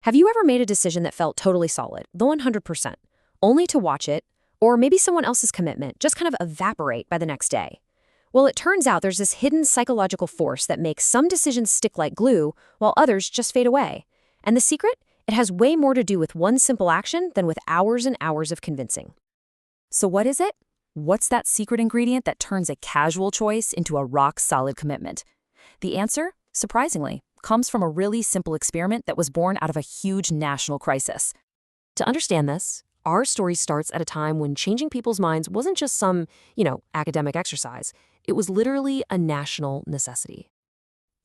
Have you ever made a decision that felt totally solid, the 100%, only to watch it, or maybe someone else's commitment, just kind of evaporate by the next day? Well, it turns out there's this hidden psychological force that makes some decisions stick like glue, while others just fade away. And the secret? It has way more to do with one simple action than with hours and hours of convincing. So what is it? What's that secret ingredient that turns a casual choice into a rock-solid commitment? The answer, surprisingly, comes from a really simple experiment that was born out of a huge national crisis. To understand this, our story starts at a time when changing people's minds wasn't just some, academic exercise. It was literally a national necessity.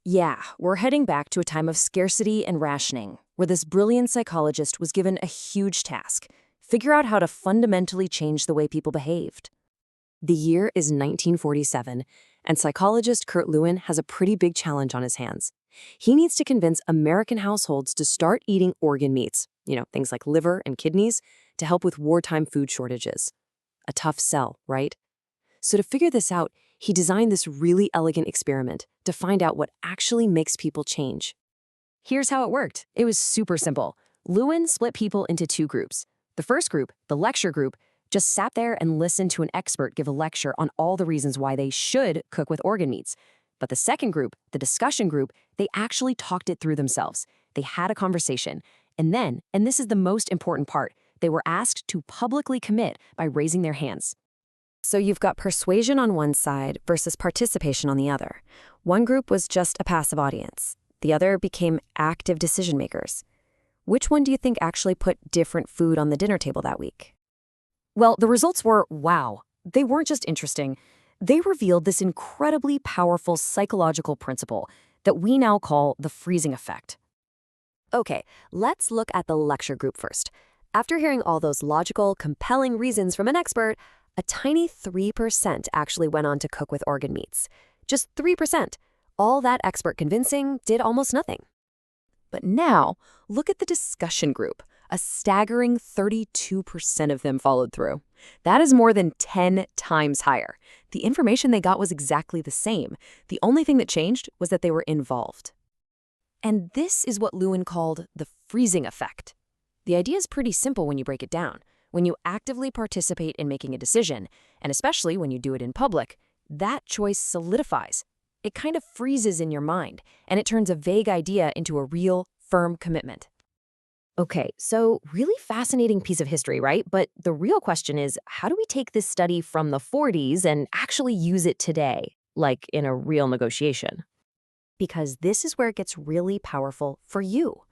Yeah, we're heading back to a time of scarcity and rationing, where this brilliant psychologist was given a huge task: figure out how to fundamentally change the way people behaved. The year is 1947, and psychologist Kurt Lewin has a pretty big challenge on his hands. He needs to convince American households to start eating organ meats, things like liver and kidneys, to help with wartime food shortages. A tough sell, right? So to figure this out, he designed this really elegant experiment to find out what actually makes people change. Here's how it worked. It was super simple. Lewin split people into two groups. The first group, the lecture group, just sat there and listened to an expert give a lecture on all the reasons why they should cook with organ meats. But the second group, the discussion group, they actually talked it through themselves. They had a conversation. And then, and this is the most important part, they were asked to publicly commit by raising their hands. So you've got persuasion on one side versus participation on the other. One group was just a passive audience. The other became active decision makers. Which one do you think actually put different food on the dinner table that week? Well, the results were wow. They weren't just interesting. They revealed this incredibly powerful psychological principle that we now call the freezing effect. Okay, let's look at the lecture group first. After hearing all those logical, compelling reasons from an expert, a tiny 3% actually went on to cook with organ meats. Just 3%. All that expert convincing did almost nothing. But now, look at the discussion group. A staggering 32% of them followed through. That is more than 10 times higher. The information they got was exactly the same. The only thing that changed was that they were involved. And this is what Lewin called the freezing effect. The idea is pretty simple when you break it down. When you actively participate in making a decision, and especially when you do it in public, that choice solidifies. It kind of freezes in your mind, and it turns a vague idea into a real, firm commitment. Okay, so really fascinating piece of history, right? But the real question is, how do we take this study from the 40s and actually use it today, like in a real negotiation? Because this is where it gets really powerful for you.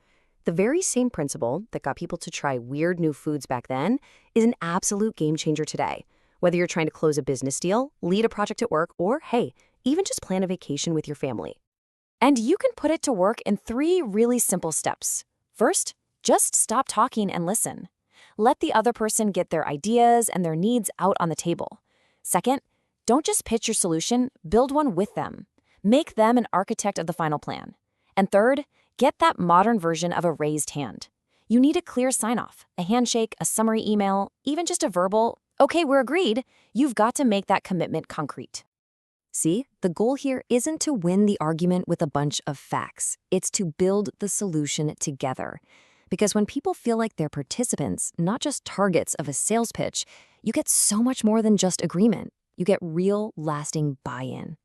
The very same principle that got people to try weird new foods back then is an absolute game changer today. Whether you're trying to close a business deal, lead a project at work, or, hey, even just plan a vacation with your family. And you can put it to work in 3 really simple steps. First, just stop talking and listen. Let the other person get their ideas and their needs out on the table. Second, don't just pitch your solution, build one with them. Make them an architect of the final plan. And third, get that modern version of a raised hand. You need a clear sign-off, a handshake, a summary email, even just a verbal, okay, we're agreed. You've got to make that commitment concrete. See, the goal here isn't to win the argument with a bunch of facts. It's to build the solution together. Because when people feel like they're participants, not just targets of a sales pitch, you get so much more than just agreement. You get real, lasting buy-in.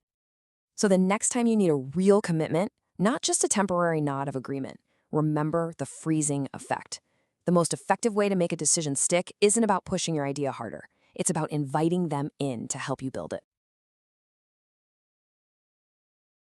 So the next time you need a real commitment, not just a temporary nod of agreement, remember the freezing effect. The most effective way to make a decision stick isn't about pushing your idea harder. It's about inviting them in to help you build it.